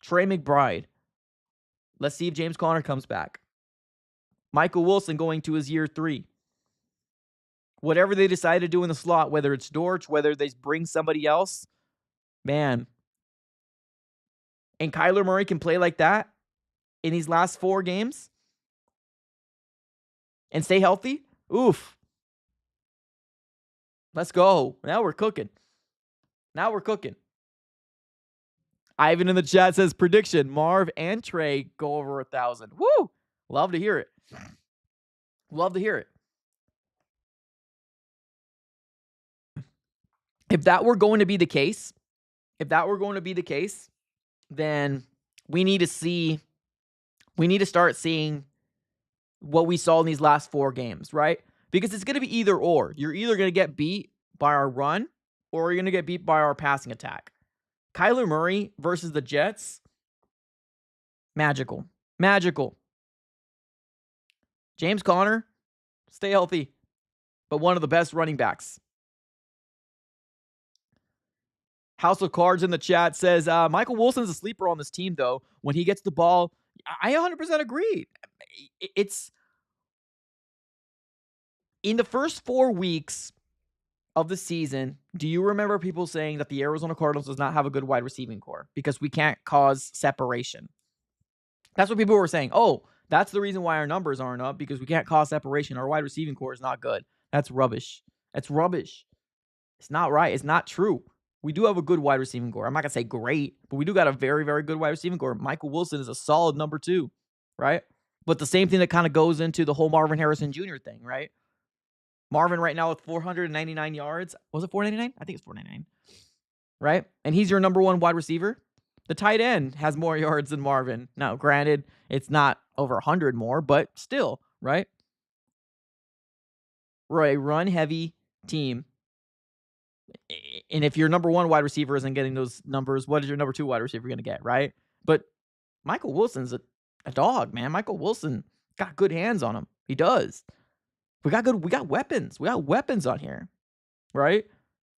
Trey McBride. Let's see if James Conner comes back. Michael Wilson going to his year 3. Whatever they decide to do in the slot, whether it's Dortch, whether they bring somebody else, man. And Kyler Murray can play like that in these last 4 games and stay healthy. Oof. Let's go. Now we're cooking. Ivan in the chat says prediction: Marv and Trey go over 1,000. Woo! Love to hear it. If that were going to be the case, then we need to start seeing what we saw in these last 4 games, right? Because it's going to be either or. You're either going to get beat by our run or you're going to get beat by our passing attack. Kyler Murray versus the Jets, magical. James Conner, stay healthy, but one of the best running backs. House of Cards in the chat says, Michael Wilson's a sleeper on this team, though. When he gets the ball, I 100% agree. It's in the first 4 weeks of the season, do you remember people saying that the Arizona Cardinals does not have a good wide receiving core because we can't cause separation? That's what people were saying. Oh, that's the reason why our numbers aren't up, because we can't cause separation. Our wide receiving core is not good. That's rubbish. It's not right. It's not true. We do have a good wide receiving core. I'm not going to say great, but we do got a very, very good wide receiving core. Michael Wilson is a solid number 2, right? But the same thing that kind of goes into the whole Marvin Harrison Jr. thing, right? Marvin right now with 499 yards. Was it 499? I think it's 499. Right? And he's your number 1 wide receiver. The tight end has more yards than Marvin. Now, granted, it's not over 100 more, but still, right? We're a run-heavy team. And if your number 1 wide receiver isn't getting those numbers, what is your number 2 wide receiver going to get, right? But Michael Wilson's a dog, man. Michael Wilson got good hands on him. He does. We got weapons. We got weapons on here, right?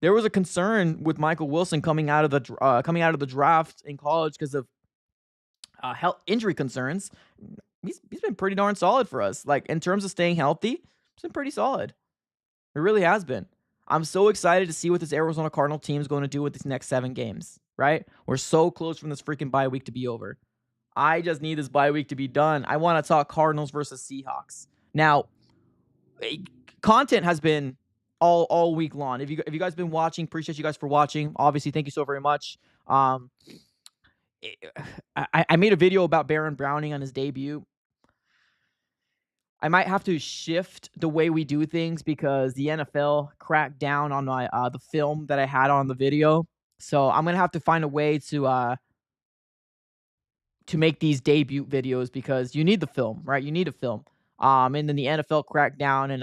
There was a concern with Michael Wilson coming out of the draft in college because of health injury concerns. He's been pretty darn solid for us. Like, in terms of staying healthy, he's been pretty solid. It really has been. I'm so excited to see what this Arizona Cardinal team is going to do with these next 7 games, right? We're so close from this freaking bye week to be over. I just need this bye week to be done. I want to talk Cardinals versus Seahawks. Now, content has been all week long. If you guys been watching, appreciate you guys for watching. Obviously, thank you so very much. I made a video about Baron Browning on his debut. I might have to shift the way we do things because the NFL cracked down on my the film that I had on the video. So I'm gonna have to find a way to make these debut videos because you need the film, right? You need a film. And then the NFL cracked down and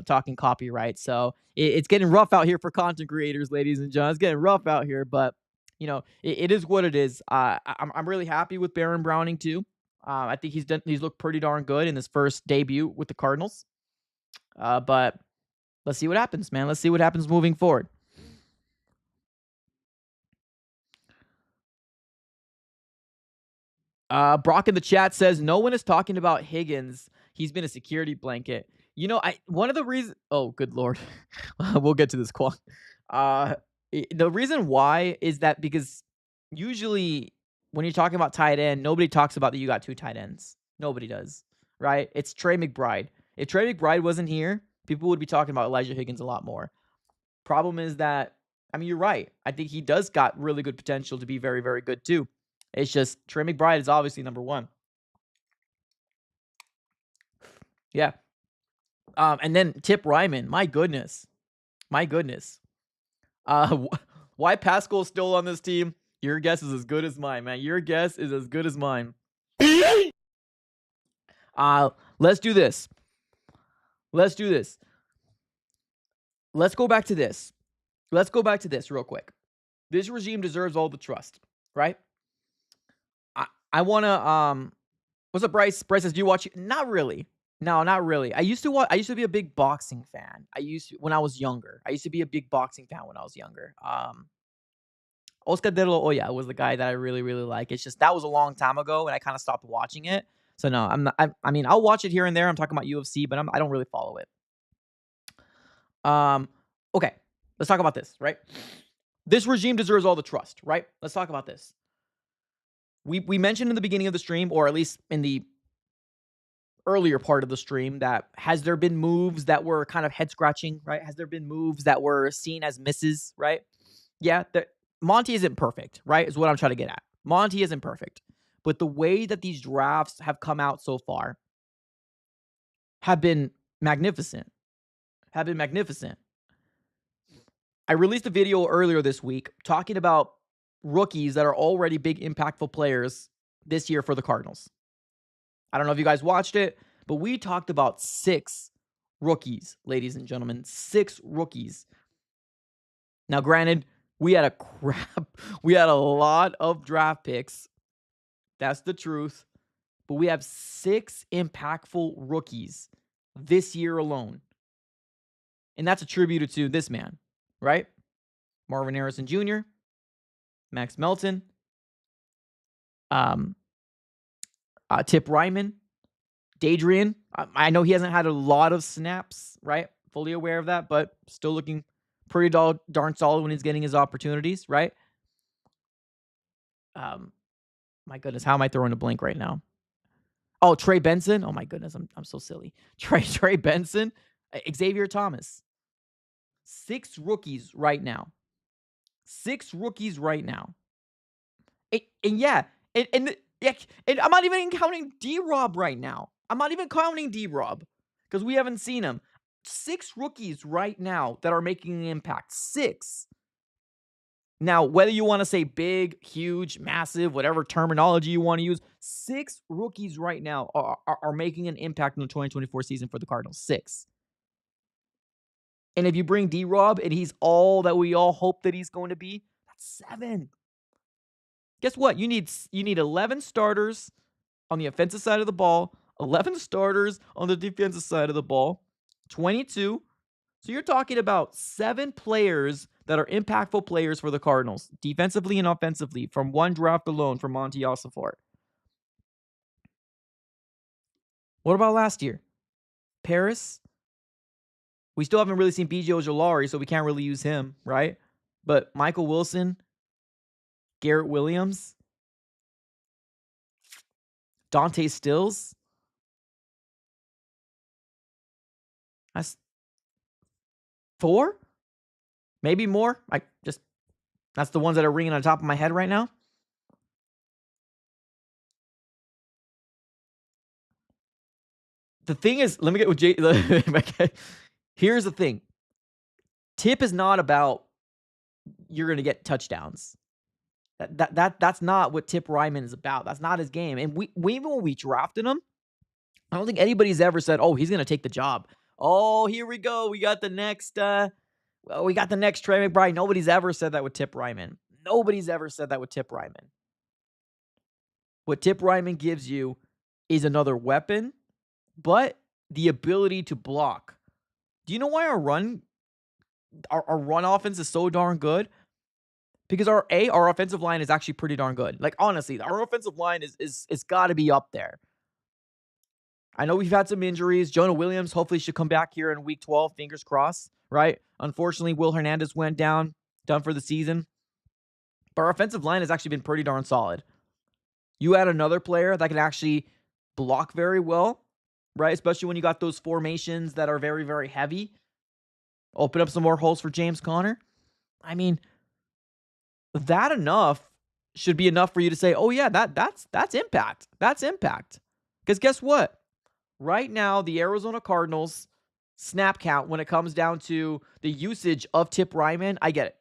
talking copyright. So it's getting rough out here for content creators, ladies and gentlemen. It's getting rough out here, but it is what it is. I'm really happy with Baron Browning too. I think he's looked pretty darn good in his first debut with the Cardinals. But let's see what happens, man. Let's see what happens moving forward. Brock in the chat says no one is talking about Higgins. He's been a security blanket. One of the reasons. Oh, good Lord. We'll get to this quote. The reason why is that because usually when you're talking about tight end, nobody talks about that you got 2 tight ends. Nobody does, right? It's Trey McBride. If Trey McBride wasn't here, people would be talking about Elijah Higgins a lot more. Problem is that I mean, you're right. I think he does got really good potential to be very, very good too. It's just Trey McBride is obviously number one. Yeah. And then Tip Ryman. My goodness. Why Pascal's still on this team? Your guess is as good as mine, man. Your guess is as good as mine. Let's do this. Let's go back to this. Real quick. This regime deserves all the trust, right? I want to what's up, Bryce? Bryce says, do you watch? Not really. No, not really. I used to be a big boxing fan. When I was younger. I used to be a big boxing fan when I was younger. Oscar de la Hoya was the guy that I really, really like. It's just that was a long time ago, and I kind of stopped watching it. So no, I'm not. I mean, I'll watch it here and there. I'm talking about UFC, but I don't really follow it. Okay, let's talk about this. Right, this regime deserves all the trust. Right, let's talk about this. We mentioned in the beginning of the stream, or at least in the earlier part of the stream, that has there been moves that were kind of head scratching? Right, has there been moves that were seen as misses? Right, yeah. Monty isn't perfect, right? Is what I'm trying to get at. Monty isn't perfect. But the way that these drafts have come out so far have been magnificent. I released a video earlier this week talking about rookies that are already big, impactful players this year for the Cardinals. I don't know if you guys watched it, but we talked about 6 rookies, ladies and gentlemen. 6 rookies. Now, granted, we had a lot of draft picks. That's the truth. But we have 6 impactful rookies this year alone. And that's attributed to this man, right? Marvin Harrison Jr., Max Melton, Tip Ryman, Dadrian. I know he hasn't had a lot of snaps, right? Fully aware of that, but still looking pretty darn solid when he's getting his opportunities, right? My goodness, how am I throwing a blank right now? Oh, Trey Benson. Oh my goodness, I'm so silly. Trey Benson, Xavier Thomas. 6 rookies right now. And I'm not even counting D-Rob right now. Because we haven't seen him. 6 rookies right now that are making an impact. 6. Now, whether you want to say big, huge, massive, whatever terminology you want to use, 6 rookies right now are making an impact in the 2024 season for the Cardinals. 6. And if you bring D-Rob and he's all that we all hope that he's going to be, that's 7. Guess what? You need 11 starters on the offensive side of the ball, 11 starters on the defensive side of the ball, 22. So you're talking about 7 players that are impactful players for the Cardinals, defensively and offensively, from one draft alone from Monty Osifort. What about last year? Paris? We still haven't really seen B.J. Ojolari, so we can't really use him, right? But Michael Wilson, Garrett Williams, Dante Stills. That's 4? Maybe more. That's the ones that are ringing on top of my head right now. The thing is, let me get with Jay. Here's the thing. Tip is not about you're going to get touchdowns. That's not what Tip Ryman is about. That's not his game. And we even when we drafted him, I don't think anybody's ever said, "Oh, he's going to take the job." Oh, here we go. We got the next Trey McBride. Nobody's ever said that with Tip Ryman. What Tip Ryman gives you is another weapon, but the ability to block. Do you know why our run offense is so darn good? Because our offensive line is actually pretty darn good. Like, honestly, our offensive line is got to be up there. I know we've had some injuries. Jonah Williams hopefully should come back here in week 12. Fingers crossed, right? Unfortunately, Will Hernandez went done for the season. But our offensive line has actually been pretty darn solid. You add another player that can actually block very well, right? Especially when you got those formations that are very, very heavy. Open up some more holes for James Conner. I mean, that enough should be enough for you to say, "Oh yeah, that's impact. That's impact." Because guess what? Right now, the Arizona Cardinals snap count when it comes down to the usage of Tip Ryman, I get it.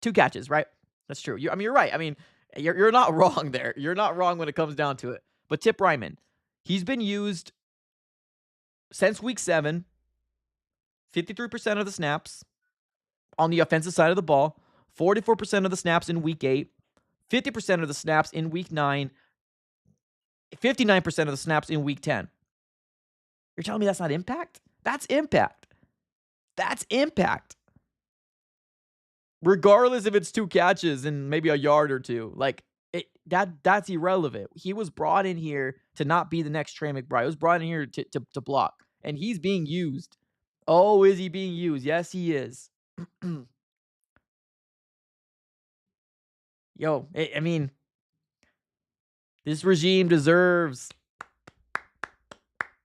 2 catches, right? That's true. You're right. I mean, you're not wrong there. You're not wrong when it comes down to it. But Tip Ryman, he's been used since week 7, 53% of the snaps on the offensive side of the ball, 44% of the snaps in week 8, 50% of the snaps in week 9, 59% of the snaps in week 10. You're telling me that's not impact? That's impact. That's impact. Regardless if it's 2 catches and maybe a yard or 2. Like, that's irrelevant. He was brought in here to not be the next Trey McBride. He was brought in here to block. And he's being used. Oh, is he being used? Yes, he is. Yo, I mean, this regime deserves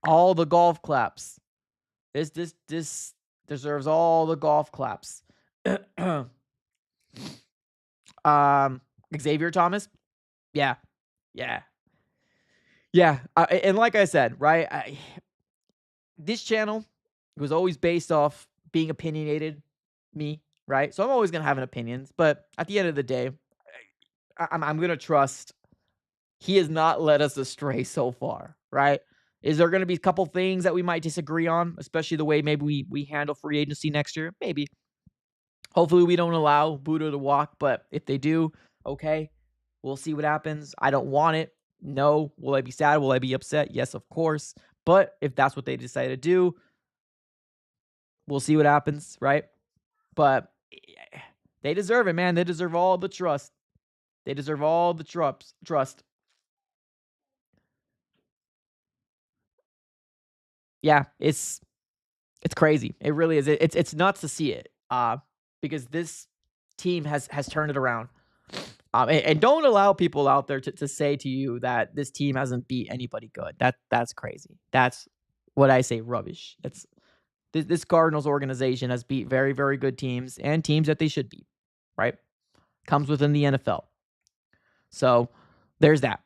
all the golf claps. This deserves all the golf claps. Xavier Thomas? Yeah. And like I said, right? This channel was always based off being opinionated, me, right? So I'm always going to have an opinions. But at the end of the day, I'm going to trust he has not led us astray so far, right? Is there going to be a couple things that we might disagree on, especially the way maybe we handle free agency next year? Maybe. Hopefully we don't allow Buddha to walk, but if they do, okay, we'll see what happens. I don't want it. No. Will I be sad? Will I be upset? Yes, of course. But if that's what they decide to do, we'll see what happens, right? But they deserve it, man. They deserve all the trust. They deserve all the trust. Yeah, it's crazy. It really is. It's nuts to see it. Because this team has turned it around. And don't allow people out there to say to you that this team hasn't beat anybody good. That's crazy. That's what I say rubbish. This Cardinals organization has beat very, very good teams and teams that they should beat, right? Comes within the NFL. So there's that.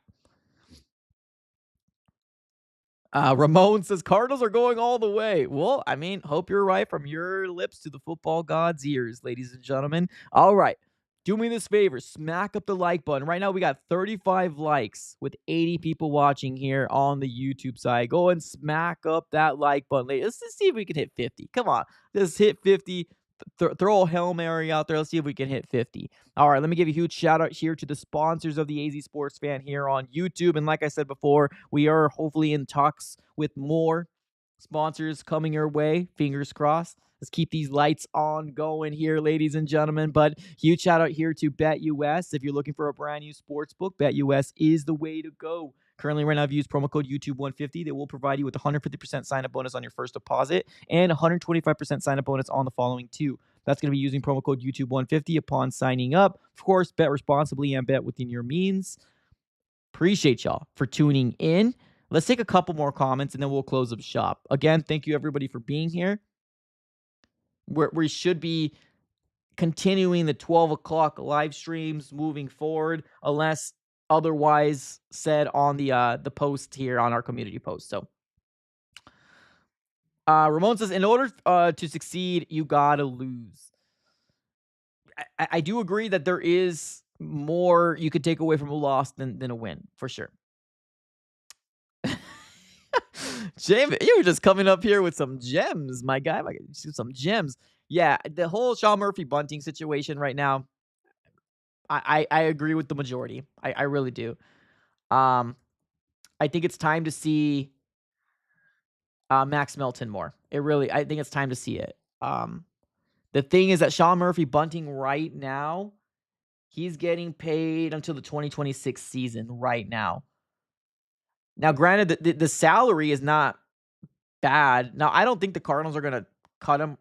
Ramon says Cardinals are going all the way. Well, I mean, hope you're right from your lips to the football god's ears, ladies and gentlemen. All right. Do me this favor, smack up the like button. Right now, we got 35 likes with 80 people watching here on the YouTube side. Go and smack up that like button. Let's just see if we can hit 50. Come on. Just hit 50. Throw a Hail Mary out there. Let's see if we can hit 50. All right, let me give a huge shout out here to the sponsors of the AZ Sports Fan here on YouTube. And like I said before, we are hopefully in talks with more sponsors coming your way. Fingers crossed. Let's keep these lights on going here, ladies and gentlemen. But huge shout out here to BetUS. If you're looking for a brand new sports book, BetUS is the way to go. Currently, right now, if you use promo code YouTube150, they will provide you with a 150% sign-up bonus on your first deposit and 125% sign-up bonus on the following 2. That's going to be using promo code YouTube150 upon signing up. Of course, bet responsibly and bet within your means. Appreciate y'all for tuning in. Let's take a couple more comments, and then we'll close up shop. Again, thank you, everybody, for being here. We should be continuing the 12 o'clock live streams moving forward, unless otherwise said on the post here on our community post. So Ramon says, in order to succeed, you gotta lose. I do agree that there is more you could take away from a loss than a win, for sure. James, you were just coming up here with some gems, my guy. Some gems. Yeah, the whole Sean Murphy bunting situation right now, I agree with the majority. I really do. I think it's time to see Max Melton more. I think it's time to see it. The thing is that Sean Murphy bunting right now, he's getting paid until the 2026 season right now. Now, granted, the salary is not bad. Now, I don't think the Cardinals are going to cut him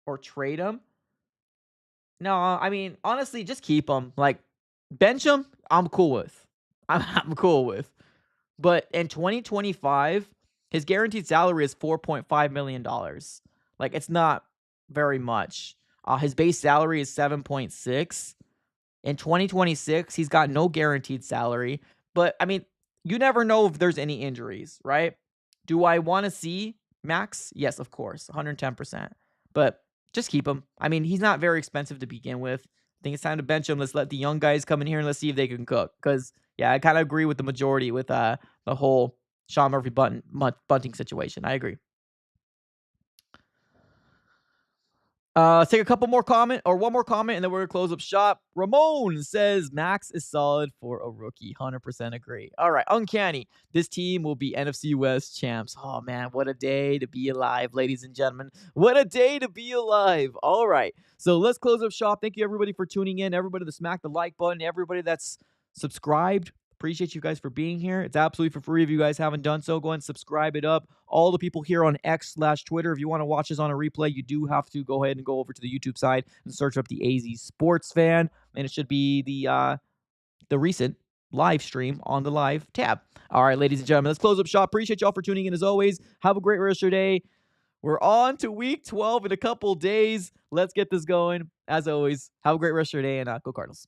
or trade him. No, I mean, honestly, just keep him. Like, bench him, I'm cool with. I'm cool with. But in 2025, his guaranteed salary is $4.5 million. Like, it's not very much. His base salary is 7.6. In 2026, he's got no guaranteed salary. But, I mean, you never know if there's any injuries, right? Do I want to see Max? Yes, of course, 110%. But just keep him. I mean, he's not very expensive to begin with. I think it's time to bench him. Let's let the young guys come in here and let's see if they can cook. Because, yeah, I kind of agree with the majority with the whole Sean Murphy bunting situation. I agree. Let's take one more comment, and then we're going to close up shop. Ramon says Max is solid for a rookie. 100% agree. All right, Uncanny. This team will be NFC West champs. Oh, man, what a day to be alive, ladies and gentlemen. What a day to be alive. All right, so let's close up shop. Thank you, everybody, for tuning in. Everybody that smacked the like button. Everybody that's subscribed. Appreciate you guys for being here. It's absolutely for free if you guys haven't done so. Go ahead and subscribe it up. All the people here on X/Twitter, if you want to watch us on a replay, you do have to go ahead and go over to the YouTube side and search up the AZ Sports Fan, and it should be the recent live stream on the live tab. All right, ladies and gentlemen, let's close up shop. Appreciate y'all for tuning in as always. Have a great rest of your day. We're on to week 12 in a couple days. Let's get this going. As always, have a great rest of your day, and go Cardinals.